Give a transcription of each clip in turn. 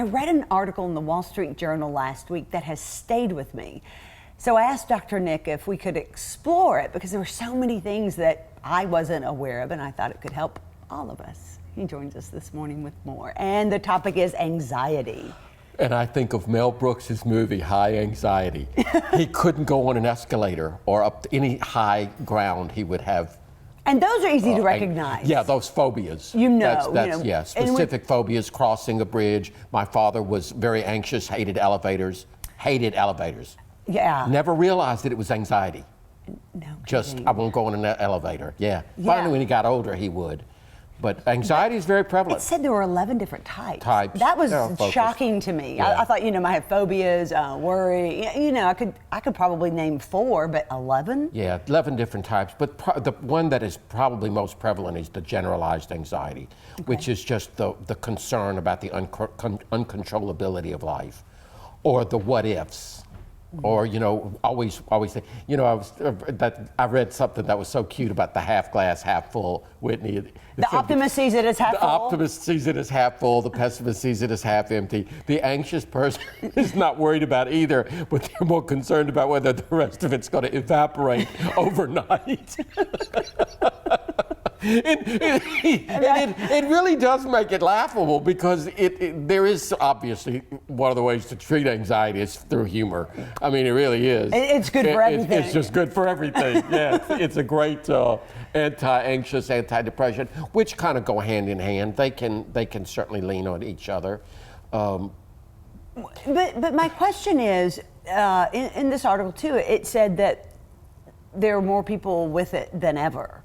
read an article in the Wall Street Journal last week that has stayed with me. So I asked Dr. Nick if we could explore it because there were so many things that I wasn't aware of and I thought it could help all of us. He joins us this morning with more. And the topic is anxiety. And I think of Mel Brooks' movie, High Anxiety. He couldn't go on an escalator or up to any high ground. He would have. And those are easy to recognize. Yeah, those phobias. Yeah, specific phobias, crossing a bridge. My father was very anxious, hated elevators. Yeah. Never realized that it was anxiety. No Just, kidding. I won't go on an elevator. Yeah. Finally, when he got older, he would. But anxiety is very prevalent. It said there were 11 different types. That was shocking to me. Yeah. I thought, I have phobias, worry. I could probably name 4, but 11? Yeah, 11 different types. But the one that is probably most prevalent is the generalized anxiety, which is just the concern about the uncontrollability of life, or the what ifs. Or always think. I read something that was so cute about the half glass half full. Whitney. The optimist sees it as half full. The optimist sees it as half full. The pessimist sees it as half empty. The anxious person is not worried about either, but they're more concerned about whether the rest of it's going to evaporate overnight. It really does make it laughable because there is obviously one of the ways to treat anxiety is through humor. I mean, it really is. It's good for everything. It's just good for everything. Yeah, it's a great anti-anxious, anti-depression, which kind of go hand in hand. They can certainly lean on each other. But my question is, in this article too, it said that there are more people with it than ever.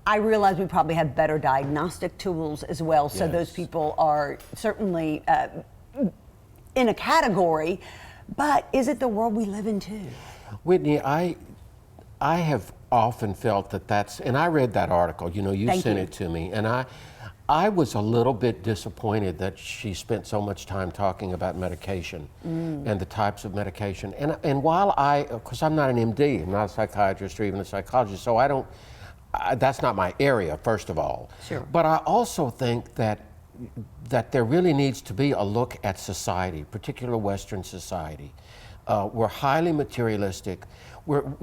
I realize we probably have better diagnostic tools as well, so those people are certainly in a category, but is it the world we live in too? Whitney, I have often felt that's, and I read that article, you sent it to me, and I was a little bit disappointed that she spent so much time talking about medication and the types of medication. And while because I'm not an MD, I'm not a psychiatrist or even a psychologist, so that's not my area, first of all. Sure. But I also think that there really needs to be a look at society, particularly Western society. We're highly materialistic.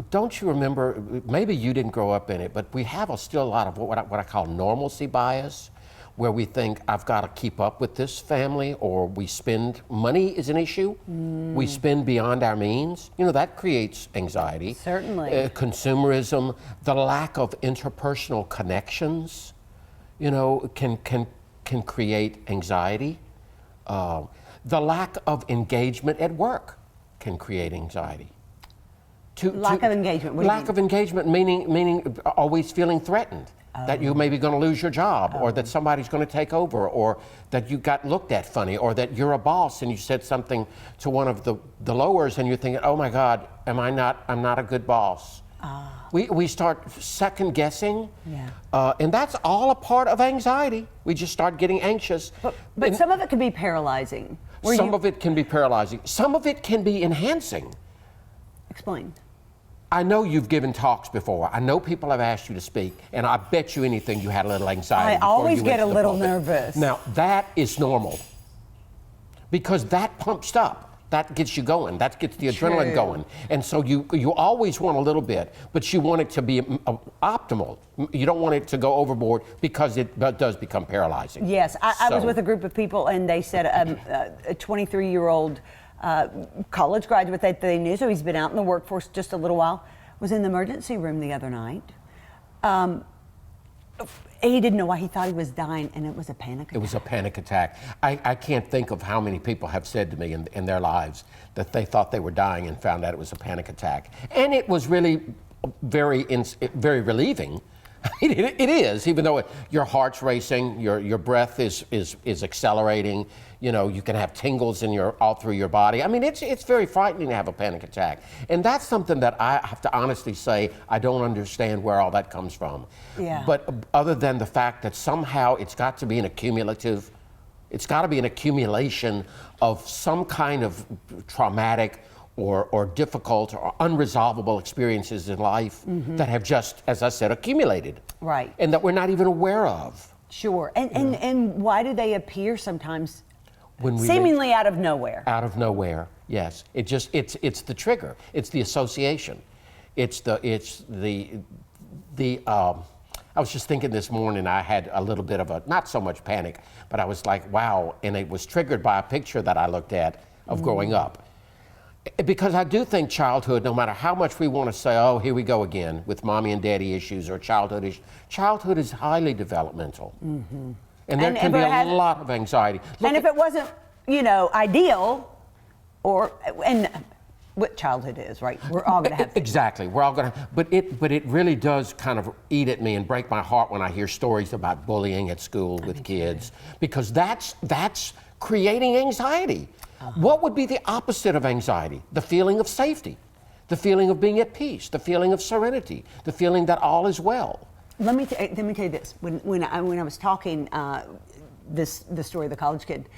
Don't you remember, maybe you didn't grow up in it, but we have still a lot of what I call normalcy bias, where we think I've got to keep up with this family, or money is an issue. We spend beyond our means. That creates anxiety. Certainly. Consumerism, the lack of interpersonal connections, can create anxiety. The lack of engagement at work can create anxiety. Lack of engagement. What do you mean? Lack of engagement, meaning always feeling threatened. That you may be going to lose your job, or that somebody's going to take over, or that you got looked at funny, or that you're a boss and you said something to one of the lowers and you're thinking, oh my God, I'm not a good boss. We start second guessing, and that's all a part of anxiety. We just start getting anxious. But some of it can be paralyzing. Some of it can be paralyzing. Some of it can be enhancing. Explain. I know you've given talks before. I know people have asked you to speak, and I bet you anything you had a little anxiety. I always get a little nervous. Now, that is normal because that pumps up. That gets you going. That gets the adrenaline going. And so you always want a little bit, but you want it to be optimal. You don't want it to go overboard because it does become paralyzing. Yes, I was with a group of people, and they said a 23-year-old college graduate that they knew, so he's been out in the workforce just a little while, was in the emergency room the other night. He didn't know why he thought he was dying, and it was a panic attack. It was a panic attack. I can't think of how many people have said to me in their lives that they thought they were dying and found out it was a panic attack. And it was really very relieving. It is, even though your heart's racing, your breath is accelerating. You can have tingles all through your body. I mean, it's very frightening to have a panic attack, and that's something that I have to honestly say I don't understand where all that comes from. Yeah. But other than the fact that somehow it's got to be an accumulation of some kind of traumatic or difficult or unresolvable experiences in life that have just, as I said, accumulated. Right. And that we're not even aware of. Sure. And why do they appear sometimes when we Seemingly out of nowhere. out of nowhere. Yes, it's the trigger. It's the association. It's the I was just thinking this morning, I had a little bit of a, not so much panic, but I was like, wow, and it was triggered by a picture that I looked at of growing up. Because I do think childhood, no matter how much we want to say, oh, here we go again with mommy and daddy issues or childhood issues, childhood is highly developmental. And there can be a lot of anxiety. And if it wasn't, ideal, and what childhood is, right? We're all going to have. Exactly, we're all going to. But it really does kind of eat at me and break my heart when I hear stories about bullying at school with kids, because that's creating anxiety. What would be the opposite of anxiety? The feeling of safety, the feeling of being at peace, the feeling of serenity, the feeling that all is well. Let me tell you this. When I was talking the story of the college kid,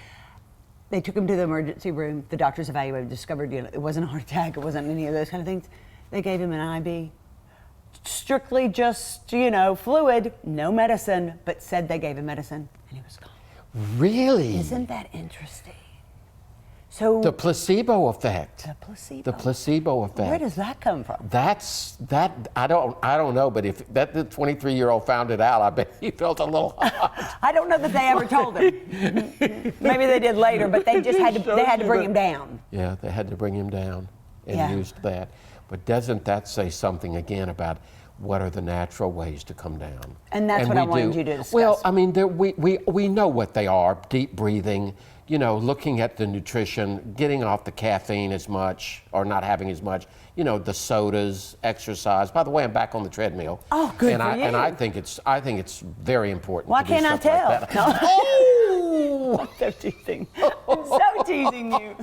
they took him to the emergency room. The doctors evaluated, discovered it wasn't a heart attack, it wasn't any of those kind of things. They gave him an IV, strictly just fluid, no medicine, but said they gave him medicine, and he was gone. Really? Isn't that interesting? So the placebo effect. The The placebo effect. Where does that come from? I don't know, but if the 23-year-old found it out, I bet he felt a little hot. I don't know that they ever told him. Maybe they did later, but they just had to bring him down. Yeah, they had to bring him down and used that. But doesn't that say something again about what are the natural ways to come down? And that's what I wanted you to discuss. Well, I mean, we know what they are: deep breathing, looking at the nutrition, getting off the caffeine as much or not having as much, the sodas, exercise. By the way, I'm back on the treadmill. Oh, good for you. And I think it's very important. Why to do can't I stuff tell? like that. No. Oh! I'm so teasing. I'm so teasing you.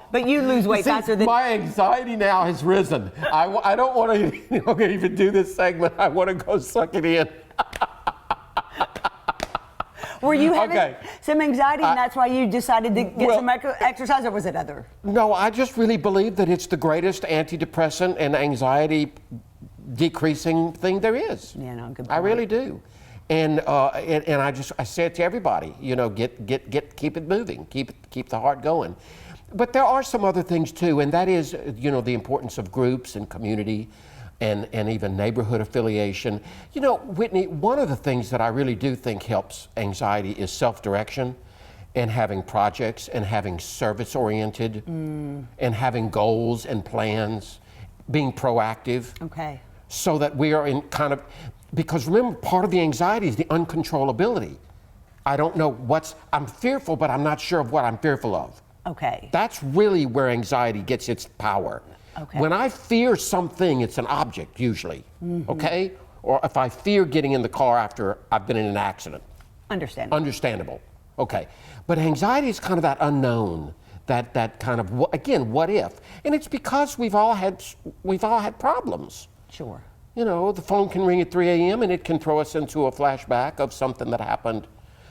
But you lose weight faster than... My anxiety now has risen. I don't want to even do this segment. I want to go suck it in. Were you having some anxiety and that's why you decided to get some exercise, or was it other? No, I just really believe that it's the greatest antidepressant and anxiety decreasing thing there is. Yeah, no, good point. I really do. And I say it to everybody, keep it moving, keep the heart going. But there are some other things too, and that is, the importance of groups and community and even neighborhood affiliation. Whitney, one of the things that I really do think helps anxiety is self-direction and having projects and having service-oriented and having goals and plans, being proactive. Okay. So that we are in because remember, part of the anxiety is the uncontrollability. I don't know I'm fearful, but I'm not sure of what I'm fearful of. Okay. That's really where anxiety gets its power. Okay. When I fear something, it's an object usually, okay? Or if I fear getting in the car after I've been in an accident. Understandable, okay. But anxiety is kind of that unknown, that kind of, again, what if? And it's because we've all had problems. Sure. The phone can ring at 3 a.m. and it can throw us into a flashback of something that happened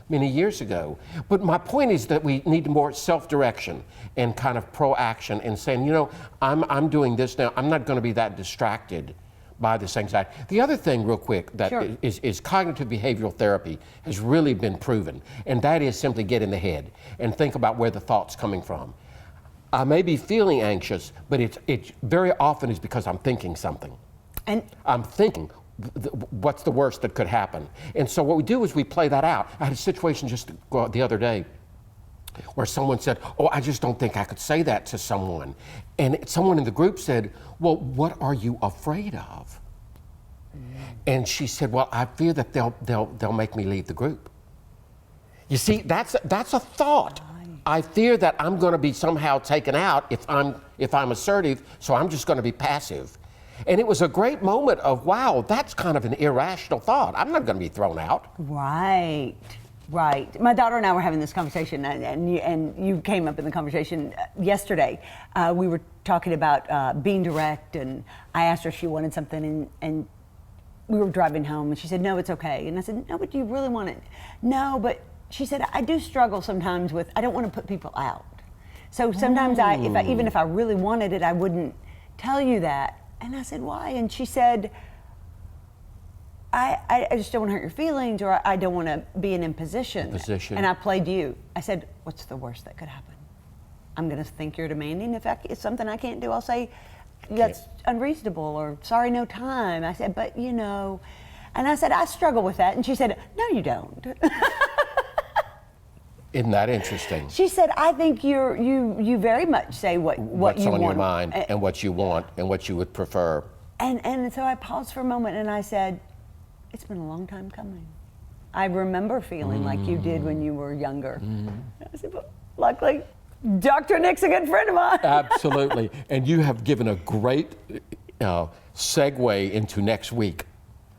many years ago. But my point is that we need more self-direction and kind of proaction and saying, I'm doing this now. I'm not going to be that distracted by this anxiety. The other thing, real quick, that is cognitive behavioral therapy has really been proven, and that is simply get in the head and think about where the thought's coming from. I may be feeling anxious, but it very often is because I'm thinking something. And I'm thinking, what's the worst that could happen? And so what we do is we play that out. I had a situation just the other day where someone said, oh, I just don't think I could say that to someone. And someone in the group said, well, what are you afraid of? And she said, well, I fear that they'll make me leave the group. You see, that's a thought. I fear that I'm going to be somehow taken out if I'm assertive, so I'm just going to be passive. And it was a great moment of, wow, that's kind of an irrational thought. I'm not going to be thrown out. Right. My daughter and I were having this conversation, and you came up in the conversation yesterday. We were talking about being direct, and I asked her if she wanted something, and we were driving home, and she said, no, it's okay. And I said, no, but do you really want it? No, but she said, I do struggle sometimes with, I don't want to put people out. So sometimes even if I really wanted it, I wouldn't tell you that. And I said, why? And she said, I just don't want to hurt your feelings, or I don't want to be in imposition. Imposition. And I played you. I said, what's the worst that could happen? I'm going to think you're demanding. If it's something I can't do, I'll say, that's unreasonable, or sorry, no time. I said, but you know, and I said, I struggle with that. And she said, no, you don't. Isn't that interesting? She said, I think you very much say what What's you on want. your mind and what you want and what you would prefer. And so I paused for a moment and I said, it's been a long time coming. I remember feeling like you did when you were younger. I said, but luckily, Dr. Nick's a good friend of mine. Absolutely. And you have given a great segue into next week,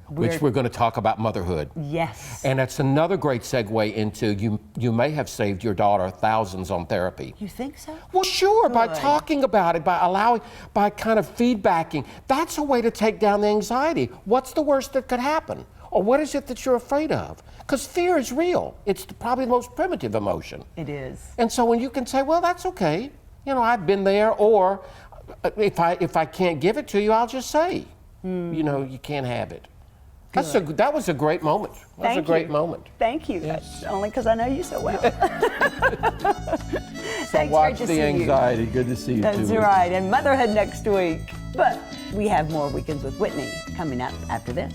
which we're going to talk about motherhood. Yes. And that's another great segue into you may have saved your daughter thousands on therapy. You think so? Well, sure, by Good. talking about it, by kind of feedbacking. That's a way to take down the anxiety. What's the worst that could happen? Or what is it that you're afraid of? Because fear is real. It's probably the most primitive emotion. It is. And so when you can say, well, that's okay. You know, I've been there, or if I can't give it to you, I'll just say, you know, you can't have it. That was a great moment. That was a great moment. Thank you. Yes. Only because I know you so well. So Thanks, watch great to the see you. anxiety. Good to see you That's too. right. And motherhood next week. But we have more Weekends with Whitney coming up after this.